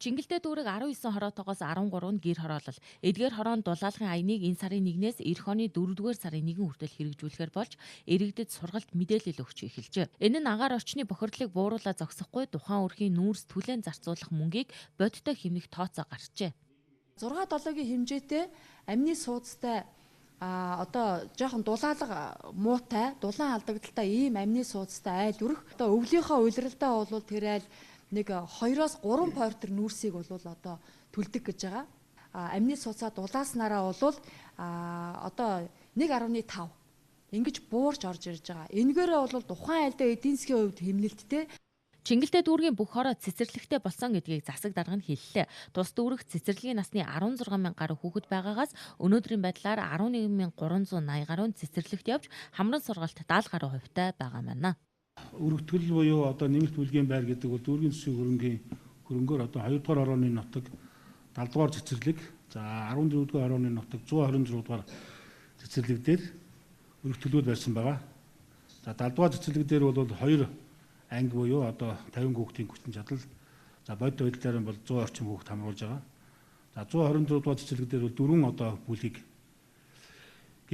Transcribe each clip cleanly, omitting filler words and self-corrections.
Чингэлтэй дүүрэг 19 хороотоогоос 13-нд гэр хороолол. Эдгээр хороонд дулаалгын аяныг энэ сарын 1-ээс эх оны 4-р сарын 1 хүртэл хэрэгжүүлэхээр болж иргэдэд сургалт мэдээлэл өгч эхэлжээ. Энэ нь агаар орчны бохирдлыг бууруулаад зогсохгүй тухайн өрхийн нүүрс түлээн зарцуулах мөнгийг бодиттой хэмнэх тооцоо гарчээ. 6-7-гийн хэмжээтэй амины суудастай одоо жоохон дулаалга муутай, дулаан алдагдaltaй ийм амины суудастай айл өрх. Одоо өвлийнхөө улиралдаа бол тэр айл нэг 2-3 портер нүүрсийг бол одоо түлдэг гэж байгаа. Амины суудсаа дулааснараа бол одоо 1.5 ингэж буурч орж ирж байгаа. Энэгээрээ бол тухайн айлдаа эдийн засгийн хувьд хэмнэлттэй. Чингэлтэй дүүргийн бүх хороо цэцэрлэгтэй болсон гэдгийг засаг дарга нь хэллээ. Тус дүүрэг цэцэрлэгийн насны 16 мянга гаруй хүүхэд байгаагаас өнөөдрийн байдлаар 11,380 гаруй цэцэрлэгт явж хамран сургалт 70 гаруй хувьтай байгаа маа. Өргөтгөл буюу одоо нэмэлт бүлгийн байр гэдэг бол дүүргийн засгийн хөрөнгийн хөрөнгөөр одоо 2 дугаар орооны нутаг 70 дугаар цэцэрлэг, за 14 дугаар орооны нутаг 126 дугаар цэцэрлэг дээр өргөтгөлүүд байсан байгаа. За 70 дугаар цэцэрлэг дээр бол 2 анги буюу одоо 50 хүүхдийн хүчин чадал, за бодит байдлаар нь бол 100 орчим хүүхд хамруулж байгаа. За 124 дугаар цэцэрлэг дээр бол 4 одоо бүлгийг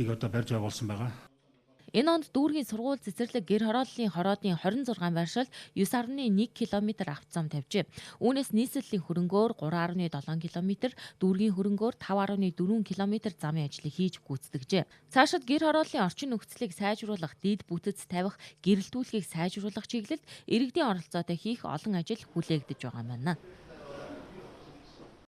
одоо барьж байгуулсан байгаа. Энэ онд дүүргийн сургууль цэцэрлэг гэр хорооллын хороодын 26 байршил 9.1 км авто зам тавьжээ. Үүнээс нийслэлийн хөрөнгөөр 3.7 км, дүүргийн хөрөнгөөр 5.4 км замын ажлыг хийж гүйцэтгэжээ. Цаашид гэр хорооллын орчин нөхцөлийг сайжруулах, дид бүтэц тавих, гэрэлтүүлэхийг сайжруулах чиглэлд иргэдийн оролцоотой хийх олон ажил хүлээгдэж байгаа маа.